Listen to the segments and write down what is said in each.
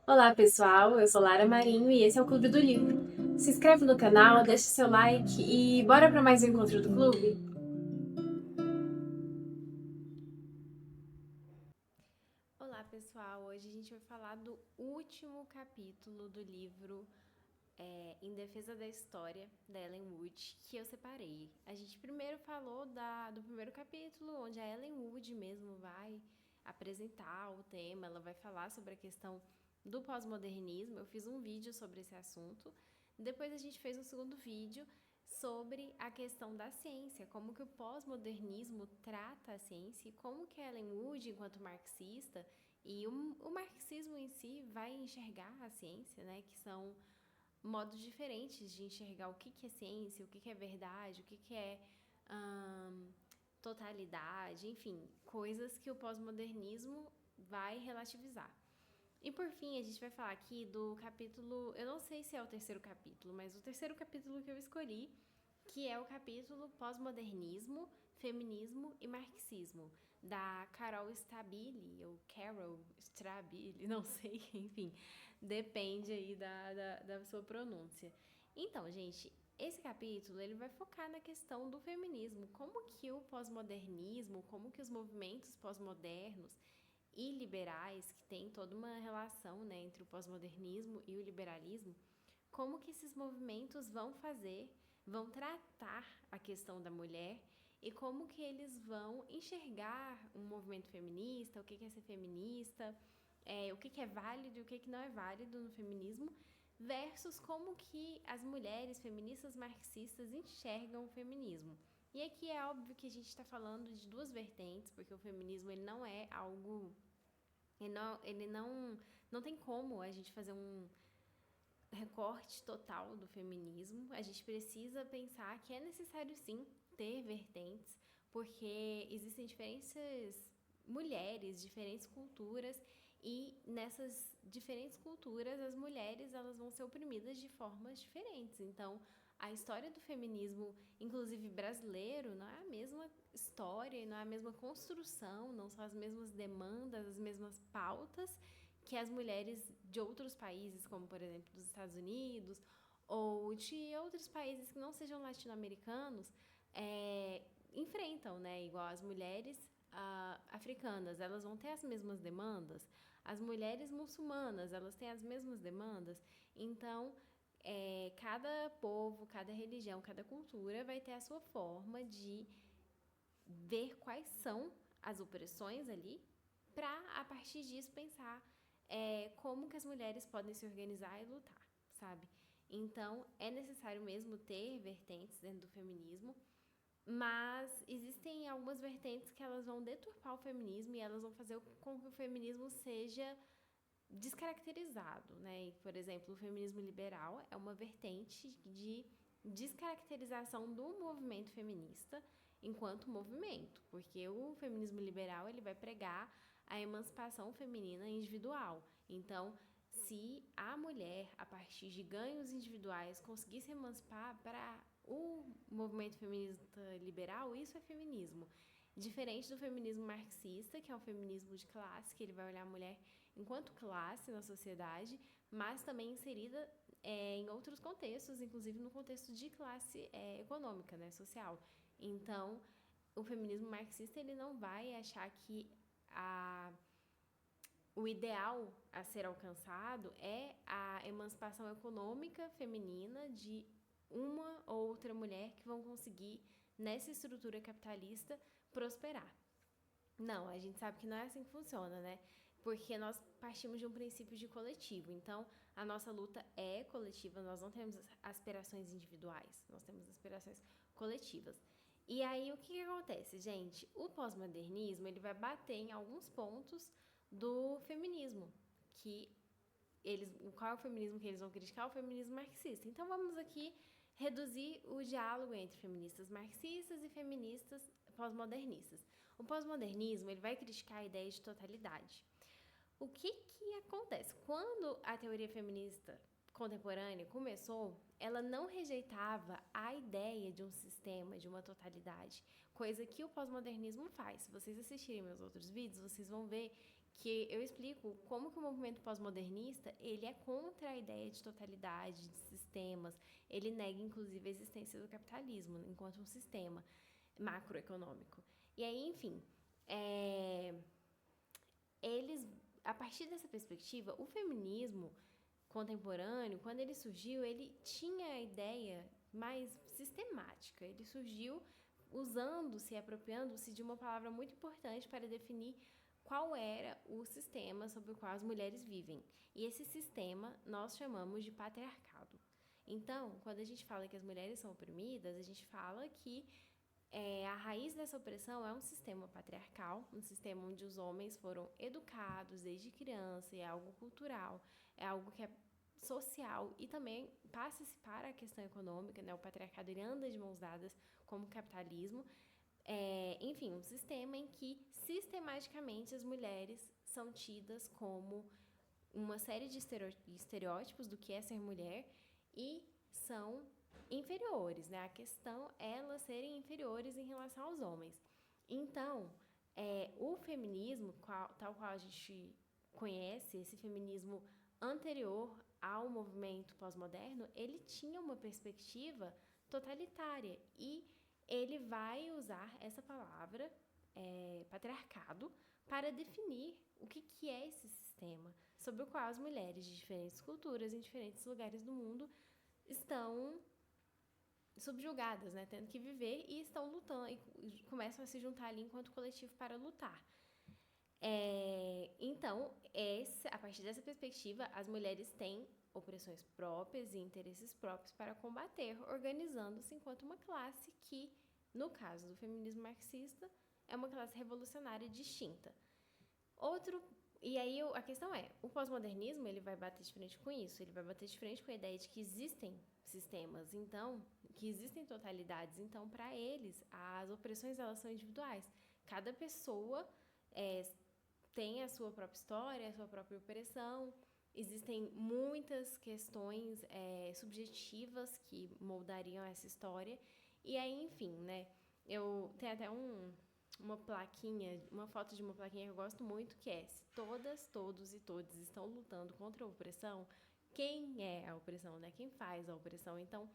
Olá pessoal, eu sou Lara Marinho e esse é o Clube do Livro. Se inscreve no canal, deixa seu like e bora para mais um encontro do clube? Olá pessoal, hoje a gente vai falar do último capítulo do livro Em Defesa da História, da Ellen Wood, que eu separei. A gente primeiro falou do primeiro capítulo, onde a Ellen Wood mesmo vai apresentar o tema, ela vai falar sobre a questão do pós-modernismo. Eu fiz um vídeo sobre esse assunto. Depois a gente fez um segundo vídeo sobre a questão da ciência, como que o pós-modernismo trata a ciência e como que a Ellen Wood, enquanto marxista, e o marxismo em si vai enxergar a ciência, né, que são modos diferentes de enxergar o que, que é ciência, o que, que é verdade, o que, que é totalidade, enfim, coisas que o pós-modernismo vai relativizar. E por fim, a gente vai falar aqui do capítulo, eu não sei se é o terceiro capítulo, mas o terceiro capítulo que eu escolhi, que é o capítulo Pós-modernismo, Feminismo e Marxismo, da Carol Stabile, ou Carol Stabile, não sei, enfim, depende aí da sua pronúncia. Então, gente, esse capítulo ele vai focar na questão do feminismo, como que o pós-modernismo, como que os movimentos pós-modernos e liberais, que tem toda uma relação, né, entre o pós-modernismo e o liberalismo, como que esses movimentos vão tratar a questão da mulher e como que eles vão enxergar um movimento feminista, o que é ser feminista, o que é válido e o que não é válido no feminismo, versus como que as mulheres feministas marxistas enxergam o feminismo. E aqui é óbvio que a gente está falando de duas vertentes, porque o feminismo ele não é algo. Não tem como a gente fazer um recorte total do feminismo. A gente precisa pensar que é necessário sim ter vertentes, porque existem diferentes mulheres, diferentes culturas e nessas diferentes culturas as mulheres elas vão ser oprimidas de formas diferentes. Então, a história do feminismo, inclusive brasileiro, não é a mesma história, não é a mesma construção, não são as mesmas demandas, as mesmas pautas que as mulheres de outros países, como por exemplo dos Estados Unidos ou de outros países que não sejam latino-americanos, enfrentam, né? Igual as mulheres africanas, elas vão ter as mesmas demandas. As mulheres muçulmanas, elas têm as mesmas demandas. Então, cada povo, cada religião, cada cultura vai ter a sua forma de ver quais são as opressões ali, para a partir disso pensar como que as mulheres podem se organizar e lutar, sabe? Então é necessário mesmo ter vertentes dentro do feminismo, mas existem algumas vertentes que elas vão deturpar o feminismo e elas vão fazer com que o feminismo seja descaracterizado, né? Por exemplo, o feminismo liberal é uma vertente de descaracterização do movimento feminista enquanto movimento, porque o feminismo liberal ele vai pregar a emancipação feminina individual. Então, se a mulher, a partir de ganhos individuais, conseguir se emancipar para o movimento feminista liberal, isso é feminismo. Diferente do feminismo marxista, que é um feminismo de classe, que ele vai olhar a mulher enquanto classe na sociedade, mas também inserida em outros contextos, inclusive no contexto de classe econômica, né, social. Então, o feminismo marxista ele não vai achar que o ideal a ser alcançado é a emancipação econômica feminina de uma ou outra mulher que vão conseguir, nessa estrutura capitalista, prosperar. Não, a gente sabe que não é assim que funciona, né? Porque nós partimos de um princípio de coletivo. Então, a nossa luta é coletiva, nós não temos aspirações individuais, nós temos aspirações coletivas. E aí, o que acontece, gente? O pós-modernismo, ele vai bater em alguns pontos do feminismo, que qual é o feminismo que eles vão criticar? O feminismo marxista. Então, vamos aqui reduzir o diálogo entre feministas marxistas e feministas pós-modernistas. O pós-modernismo ele vai criticar a ideia de totalidade. O que acontece? Quando a teoria feminista contemporânea começou, ela não rejeitava a ideia de um sistema, de uma totalidade, coisa que o pós-modernismo faz. Se vocês assistirem meus outros vídeos, vocês vão ver que eu explico como que o movimento pós-modernista, ele é contra a ideia de totalidade, de sistemas, ele nega, inclusive, a existência do capitalismo enquanto um sistema macroeconômico. E aí, enfim, eles, a partir dessa perspectiva, o feminismo contemporâneo, quando ele surgiu, ele tinha a ideia mais sistemática. Ele surgiu usando-se, apropriando-se de uma palavra muito importante para definir qual era o sistema sobre o qual as mulheres vivem. E esse sistema nós chamamos de patriarcado. Então, quando a gente fala que as mulheres são oprimidas, a gente fala que a raiz dessa opressão é um sistema patriarcal, um sistema onde os homens foram educados desde criança, e é algo cultural, é algo que é social e também passa-se para a questão econômica, né? O patriarcado ele anda de mãos dadas como o capitalismo. Enfim, um sistema em que sistematicamente as mulheres são tidas como uma série de estereótipos do que é ser mulher e são inferiores, né? A questão é elas serem inferiores em relação aos homens. Então, o feminismo, tal qual a gente conhece, esse feminismo anterior ao movimento pós-moderno, ele tinha uma perspectiva totalitária e ele vai usar essa palavra, patriarcado, para definir o que é esse sistema, sobre o qual as mulheres de diferentes culturas, em diferentes lugares do mundo, estão subjugadas, né, tendo que viver e estão lutando, e começam a se juntar ali enquanto coletivo para lutar. Então, a partir dessa perspectiva, as mulheres têm opressões próprias e interesses próprios para combater, organizando-se enquanto uma classe que, no caso do feminismo marxista, é uma classe revolucionária distinta. E aí a questão é, o pós-modernismo ele vai bater de frente com isso, ele vai bater de frente com a ideia de que existem sistemas, então, que existem totalidades, então, para eles, as opressões elas são individuais. Cada pessoa tem a sua própria história, a sua própria opressão. Existem muitas questões subjetivas que moldariam essa história. E aí, enfim, né? Eu tenho até uma plaquinha, uma foto de uma plaquinha que eu gosto muito, que é: se todas, todos e todes estão lutando contra a opressão, quem é a opressão, né? Quem faz a opressão? Então,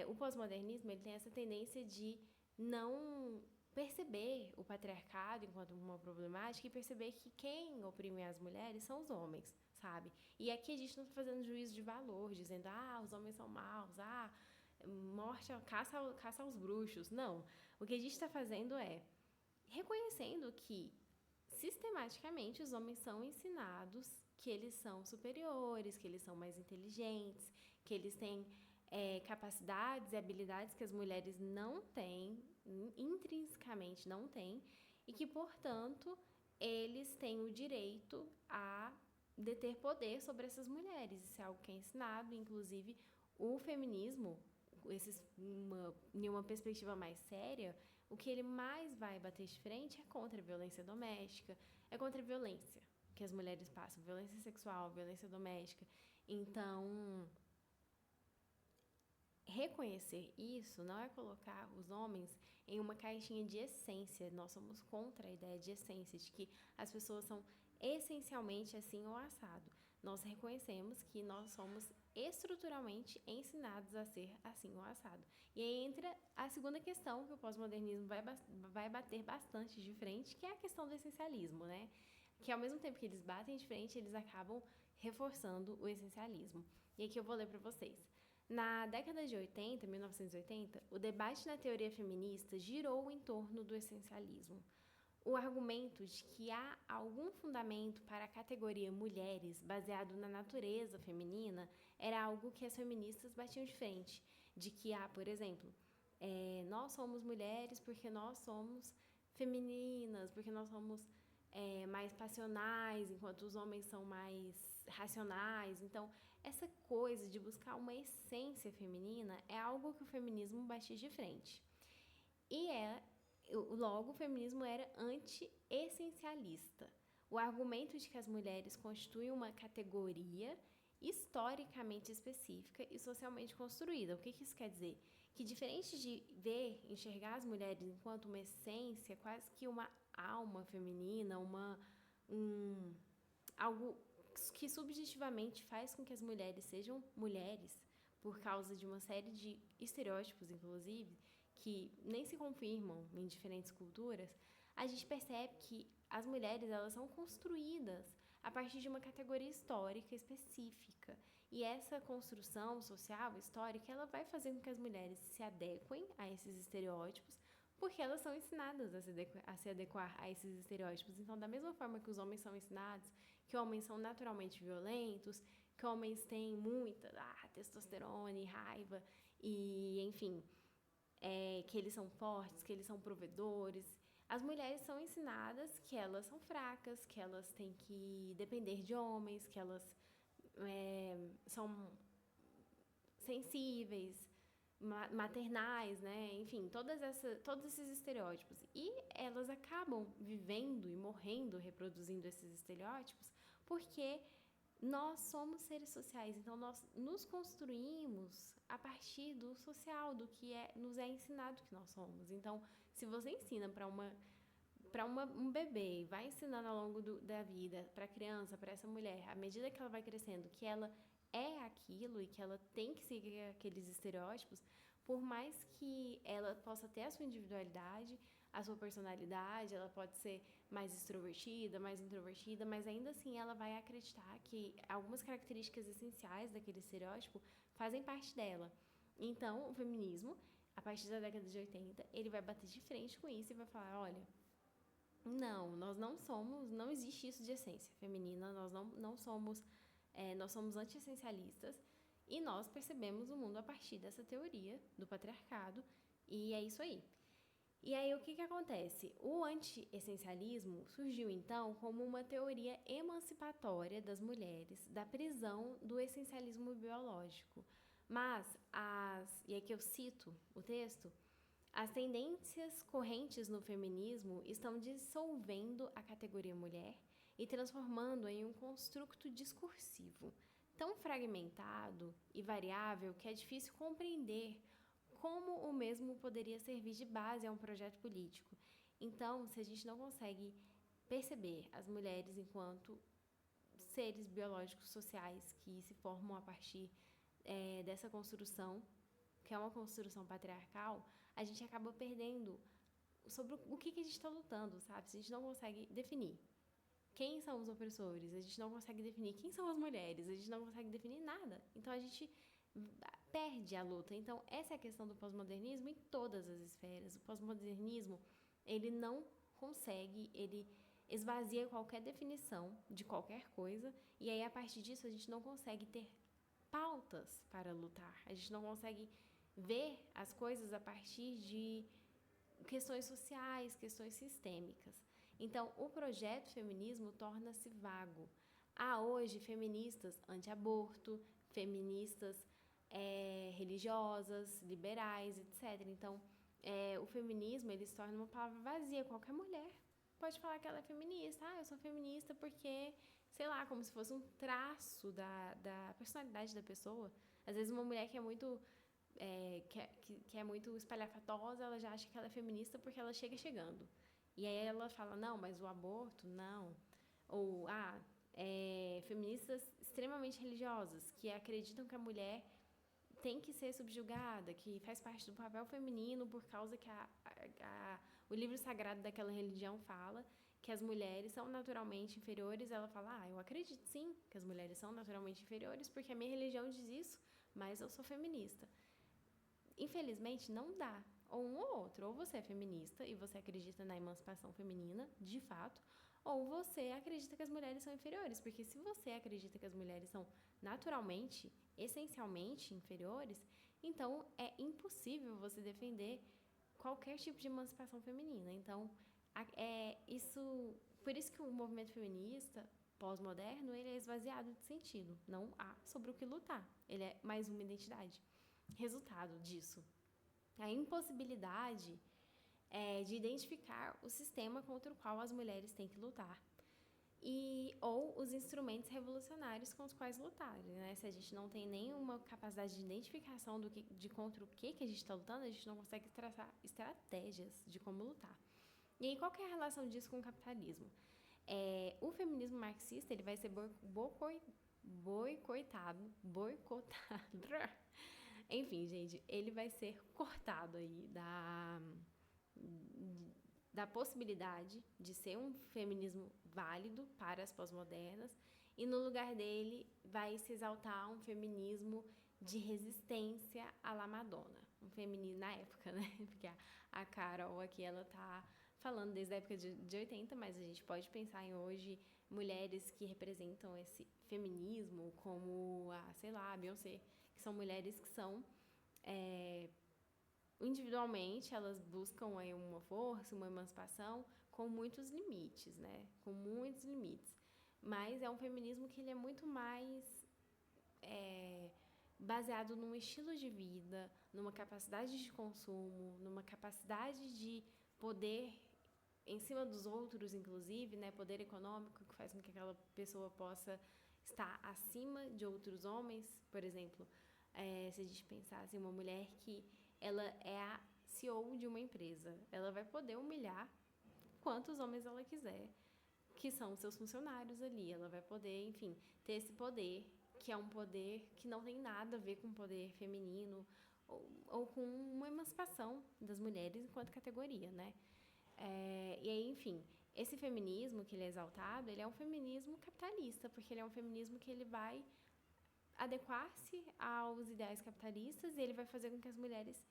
o pós-modernismo ele tem essa tendência de não perceber o patriarcado enquanto uma problemática e perceber que quem oprime as mulheres são os homens, sabe? E aqui a gente não está fazendo juízo de valor, dizendo, os homens são maus, morte, caça aos bruxos. Não. O que a gente está fazendo é reconhecendo que, sistematicamente, os homens são ensinados que eles são superiores, que eles são mais inteligentes, que eles têm capacidades e habilidades que as mulheres não têm, intrinsecamente não têm, e que, portanto, eles têm o direito a deter poder sobre essas mulheres. Isso é algo que é ensinado, inclusive o feminismo, em uma perspectiva mais séria, o que ele mais vai bater de frente é contra a violência doméstica, é contra a violência que as mulheres passam, violência sexual, violência doméstica. Então, reconhecer isso não é colocar os homens em uma caixinha de essência. Nós somos contra a ideia de essência, de que as pessoas são essencialmente assim ou assado. Nós reconhecemos que nós somos estruturalmente ensinados a ser assim ou assado. E aí entra a segunda questão que o pós-modernismo vai bater bastante de frente, que é a questão do essencialismo, né? Que ao mesmo tempo que eles batem de frente, eles acabam reforçando o essencialismo. E aqui eu vou ler para vocês. Na década de 80, 1980, o debate na teoria feminista girou em torno do essencialismo. O argumento de que há algum fundamento para a categoria mulheres baseado na natureza feminina era algo que as feministas batiam de frente. De que há, por exemplo, nós somos mulheres porque nós somos femininas, porque nós somos mais passionais, enquanto os homens são mais racionais. Então, essa coisa de buscar uma essência feminina é algo que o feminismo batia de frente. E logo, o feminismo era anti-essencialista. O argumento de que as mulheres constituem uma categoria historicamente específica e socialmente construída. O que isso quer dizer? Que diferente de enxergar as mulheres enquanto uma essência, quase que uma alma feminina, um algo que subjetivamente faz com que as mulheres sejam mulheres por causa de uma série de estereótipos, inclusive, que nem se confirmam em diferentes culturas, a gente percebe que as mulheres elas são construídas a partir de uma categoria histórica específica. E essa construção social, histórica, ela vai fazendo com que as mulheres se adequem a esses estereótipos, porque elas são ensinadas a se adequar a esses estereótipos. Então, da mesma forma que os homens são ensinados que homens são naturalmente violentos, que homens têm muita testosterona e raiva, e enfim, que eles são fortes, que eles são provedores. As mulheres são ensinadas que elas são fracas, que elas têm que depender de homens, que elas são sensíveis, maternais, né? Enfim, todos esses estereótipos. E elas acabam vivendo e morrendo reproduzindo esses estereótipos porque nós somos seres sociais, então nós nos construímos a partir do social, do que nos é ensinado que nós somos. Então, se você ensina para um bebê, vai ensinando ao longo da vida, para a criança, para essa mulher, à medida que ela vai crescendo, que ela é aquilo e que ela tem que seguir aqueles estereótipos, por mais que ela possa ter a sua individualidade, a sua personalidade, ela pode ser mais extrovertida, mais introvertida, mas ainda assim ela vai acreditar que algumas características essenciais daquele estereótipo fazem parte dela. Então, o feminismo, a partir da década de 80, ele vai bater de frente com isso e vai falar, olha, não, nós não somos, não existe isso de essência feminina, nós não somos, nós somos anti-essencialistas e nós percebemos o mundo a partir dessa teoria do patriarcado e é isso aí. E aí o que acontece? O anti-essencialismo surgiu então como uma teoria emancipatória das mulheres da prisão do essencialismo biológico. Mas, e aqui eu cito o texto, as tendências correntes no feminismo estão dissolvendo a categoria mulher e transformando-a em um construto discursivo tão fragmentado e variável que é difícil compreender como o mesmo poderia servir de base a um projeto político. Então, se a gente não consegue perceber as mulheres enquanto seres biológicos sociais que se formam a partir dessa construção, que é uma construção patriarcal, a gente acaba perdendo sobre o que a gente está lutando, sabe? Se a gente não consegue definir quem são os opressores, a gente não consegue definir quem são as mulheres, a gente não consegue definir nada. Então, a gente perde a luta. Então, essa é a questão do pós-modernismo em todas as esferas. O pós-modernismo, ele não consegue, ele esvazia qualquer definição de qualquer coisa, e aí, a partir disso, a gente não consegue ter pautas para lutar. A gente não consegue ver as coisas a partir de questões sociais, questões sistêmicas. Então, o projeto feminismo torna-se vago. Há hoje feministas anti-aborto, feministas religiosas, liberais, etc. Então, o feminismo ele se torna uma palavra vazia. Qualquer mulher pode falar que ela é feminista. Eu sou feminista porque, sei lá, como se fosse um traço da personalidade da pessoa. Às vezes uma mulher que é muito que é muito espalhafatosa, ela já acha que ela é feminista porque ela chega chegando. E aí ela fala, não, mas o aborto, não. Ou, feministas extremamente religiosas, que acreditam que a mulher tem que ser subjugada, que faz parte do papel feminino por causa que o livro sagrado daquela religião fala que as mulheres são naturalmente inferiores. Ela fala, eu acredito sim que as mulheres são naturalmente inferiores porque a minha religião diz isso, mas eu sou feminista. Infelizmente, não dá. Ou um ou outro. Ou você é feminista e você acredita na emancipação feminina, de fato, ou você acredita que as mulheres são inferiores. Porque se você acredita que as mulheres são naturalmente, essencialmente inferiores, então é impossível você defender qualquer tipo de emancipação feminina. Então, por isso que o movimento feminista pós-moderno, ele é esvaziado de sentido. Não há sobre o que lutar. Ele é mais uma identidade. Resultado disso, a impossibilidade de identificar o sistema contra o qual as mulheres têm que lutar ou os instrumentos revolucionários com os quais lutar, né? Se a gente não tem nenhuma capacidade de identificação de contra o que a gente está lutando, a gente não consegue traçar estratégias de como lutar. E aí, qual que é a relação disso com o capitalismo? O feminismo marxista, ele vai ser boicotado, enfim, gente, ele vai ser cortado aí da possibilidade de ser um feminismo válido para as pós-modernas, e no lugar dele vai se exaltar um feminismo de resistência à la Madonna. Um feminismo na época, né? Porque a Carol aqui, ela tá falando desde a época de 80, mas a gente pode pensar em hoje mulheres que representam esse feminismo, como sei lá, a Beyoncé, que são mulheres que são individualmente, elas buscam aí uma força, uma emancipação com muitos limites, né? Com muitos limites. Mas é um feminismo que ele é muito mais baseado num estilo de vida, numa capacidade de consumo, numa capacidade de poder em cima dos outros, inclusive, né? Poder econômico, que faz com que aquela pessoa possa estar acima de outros homens. Por exemplo, se a gente pensar assim, uma mulher que ela é a CEO de uma empresa, ela vai poder humilhar quantos homens ela quiser, que são seus funcionários ali. Ela vai poder, enfim, ter esse poder, que é um poder que não tem nada a ver com poder feminino ou com uma emancipação das mulheres enquanto categoria, né? E aí, enfim, esse feminismo que ele é exaltado, ele é um feminismo capitalista, porque ele é um feminismo que ele vai adequar-se aos ideais capitalistas e ele vai fazer com que as mulheres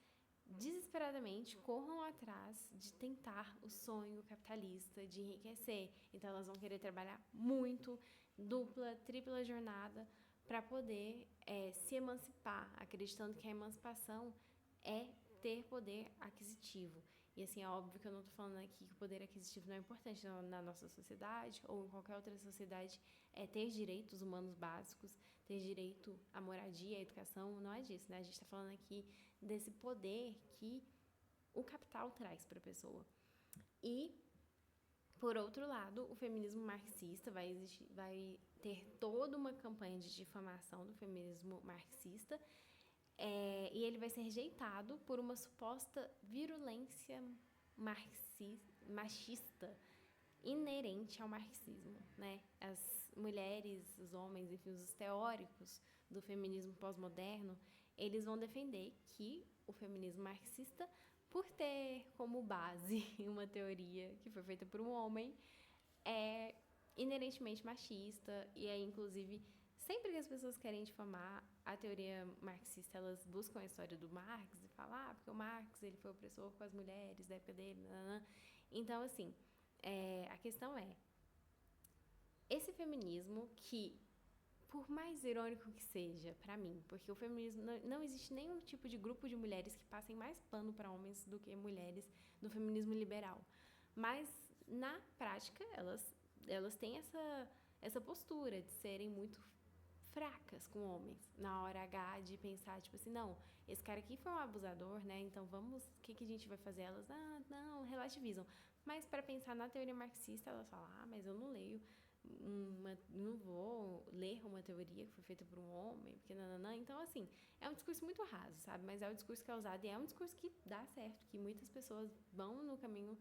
desesperadamente corram atrás de tentar o sonho capitalista de enriquecer. Então elas vão querer trabalhar muito, dupla, tripla jornada, para poder se emancipar, acreditando que a emancipação é ter poder aquisitivo. E assim, é óbvio que eu não estou falando aqui que o poder aquisitivo não é importante na nossa sociedade ou em qualquer outra sociedade. Ter direitos humanos básicos, ter direito à moradia, à educação, não é disso, né? A gente está falando aqui desse poder que o capital traz para a pessoa. E, por outro lado, o feminismo marxista vai ter toda uma campanha de difamação do feminismo marxista, e ele vai ser rejeitado por uma suposta virulência machista inerente ao marxismo, né? As mulheres, os homens, enfim, os teóricos do feminismo pós-moderno, eles vão defender que o feminismo marxista, por ter como base uma teoria que foi feita por um homem, é inerentemente machista. E aí, inclusive, sempre que as pessoas querem difamar a teoria marxista, elas buscam a história do Marx e falam, porque o Marx ele foi opressor com as mulheres da época dele. Nanana. Então, assim, a questão é, esse feminismo que, por mais irônico que seja, pra mim, porque o feminismo, não existe nenhum tipo de grupo de mulheres que passem mais pano para homens do que mulheres no feminismo liberal. Mas, na prática, elas têm essa postura de serem muito fracas com homens, na hora H de pensar, tipo assim, não, esse cara aqui foi um abusador, né, então vamos, o que a gente vai fazer? Elas, não, relativizam. Mas para pensar na teoria marxista, elas falam, mas eu não leio, não vou ler uma teoria que foi feita por um homem, porque nananã. Então, assim, é um discurso muito raso, sabe? Mas é o discurso que é usado e é um discurso que dá certo, que muitas pessoas vão no caminho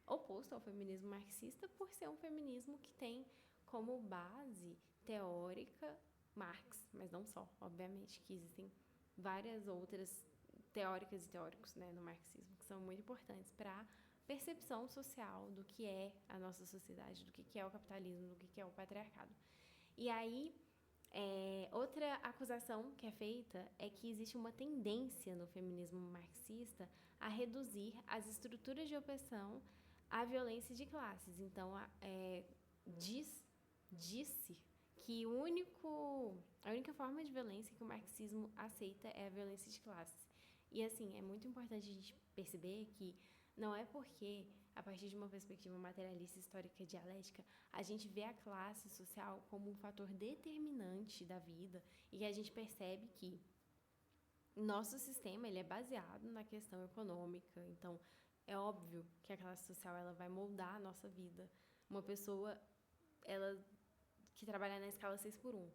oposto ao feminismo marxista por ser um feminismo que tem como base teórica Marx, mas não só, obviamente, que existem várias outras teóricas e teóricos, né, no marxismo, que são muito importantes para percepção social do que é a nossa sociedade, do que é o capitalismo, do que é o patriarcado. E aí, outra acusação que é feita é que existe uma tendência no feminismo marxista a reduzir as estruturas de opressão à violência de classes. Então, disse que a única forma de violência que o marxismo aceita é a violência de classes. E, assim, é muito importante a gente perceber que não é porque, a partir de uma perspectiva materialista, histórica e dialética, a gente vê a classe social como um fator determinante da vida e que a gente percebe que nosso sistema ele é baseado na questão econômica. Então, é óbvio que a classe social ela vai moldar a nossa vida. Uma pessoa que trabalha na escala 6x1,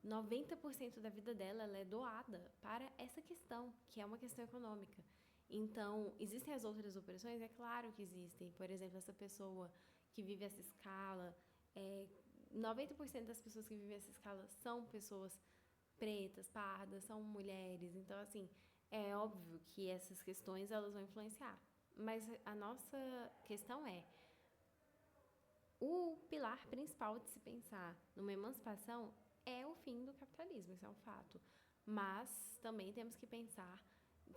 90% da vida dela ela é doada para essa questão, que é uma questão econômica. Então, existem as outras opressões? É claro que existem. Por exemplo, essa pessoa que vive essa escala, 90% das pessoas que vivem essa escala são pessoas pretas, pardas, são mulheres. Então, assim, é óbvio que essas questões elas vão influenciar. Mas a nossa questão é o pilar principal de se pensar numa emancipação é o fim do capitalismo, isso é um fato. Mas também temos que pensar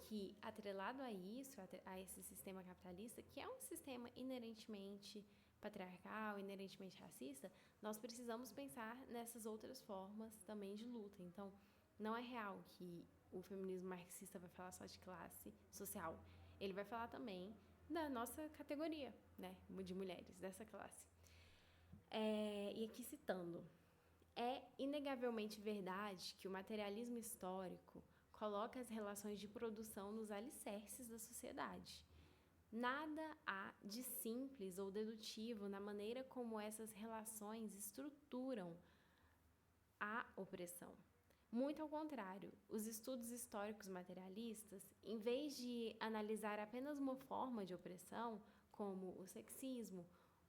que, atrelado a isso, a esse sistema capitalista, que é um sistema inerentemente patriarcal, inerentemente racista, nós precisamos pensar nessas outras formas também de luta. Então, não é real que o feminismo marxista vai falar só de classe social. Ele vai falar também da nossa categoria, né, de mulheres, dessa classe. E aqui citando, é inegavelmente verdade que o materialismo histórico coloca as relações de produção nos alicerces da sociedade. Nada há de simples ou dedutivo na maneira como essas relações estruturam a opressão. Muito ao contrário, os estudos históricos materialistas, em vez de analisar apenas uma forma de opressão, como o sexismo,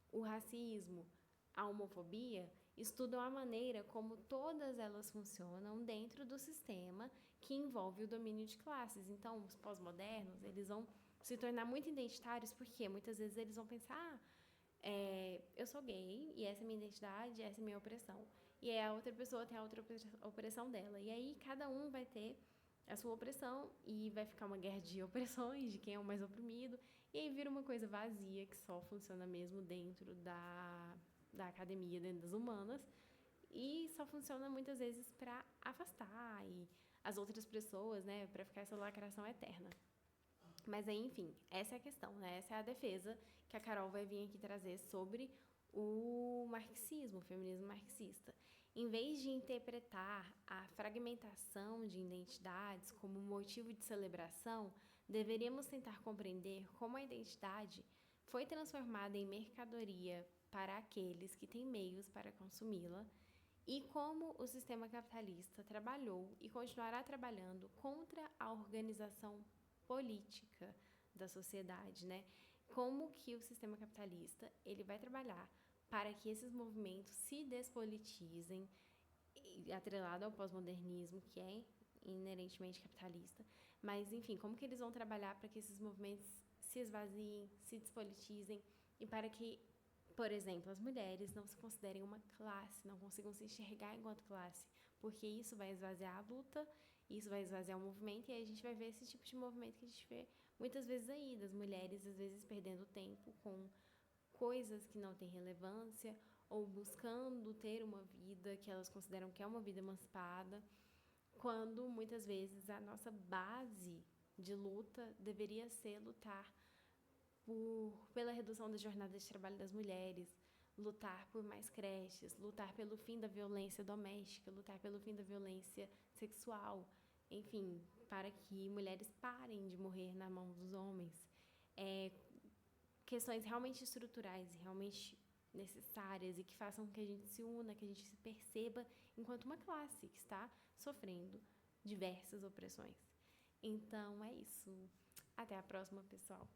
o racismo, a homofobia, estudam a maneira como todas elas funcionam dentro do sistema que envolve o domínio de classes. Então, os pós-modernos, eles vão se tornar muito identitários porque muitas vezes eles vão pensar eu sou gay e essa é a minha identidade, essa é a minha opressão. E aí a outra pessoa tem a outra opressão dela. E aí cada um vai ter a sua opressão e vai ficar uma guerra de opressões, de quem é o mais oprimido. E aí vira uma coisa vazia que só funciona mesmo dentro da academia, dentro das humanas. E só funciona muitas vezes para afastar e as outras pessoas, né, para ficar essa lacração eterna. Mas aí, enfim, essa é a questão, né? Essa é a defesa que a Carol vai vir aqui trazer sobre o marxismo, o feminismo marxista. Em vez de interpretar a fragmentação de identidades como motivo de celebração, deveríamos tentar compreender como a identidade foi transformada em mercadoria para aqueles que têm meios para consumi-la e como o sistema capitalista trabalhou e continuará trabalhando contra a organização política da sociedade, né? Como que o sistema capitalista ele vai trabalhar para que esses movimentos se despolitizem, atrelado ao pós-modernismo, que é inerentemente capitalista, mas enfim, como que eles vão trabalhar para que esses movimentos se esvaziem, se despolitizem e para que, por exemplo, as mulheres não se considerem uma classe, não consigam se enxergar enquanto classe, porque isso vai esvaziar a luta, isso vai esvaziar o movimento, e aí a gente vai ver esse tipo de movimento que a gente vê muitas vezes aí, das mulheres às vezes perdendo tempo com coisas que não têm relevância, ou buscando ter uma vida que elas consideram que é uma vida emancipada, quando muitas vezes a nossa base de luta deveria ser lutar pela redução da jornada de trabalho das mulheres, lutar por mais creches, lutar pelo fim da violência doméstica, lutar pelo fim da violência sexual, enfim, para que mulheres parem de morrer na mão dos homens. Questões realmente estruturais, realmente necessárias e que façam que a gente se una, que a gente se perceba enquanto uma classe que está sofrendo diversas opressões. Então é isso. Até a próxima, pessoal.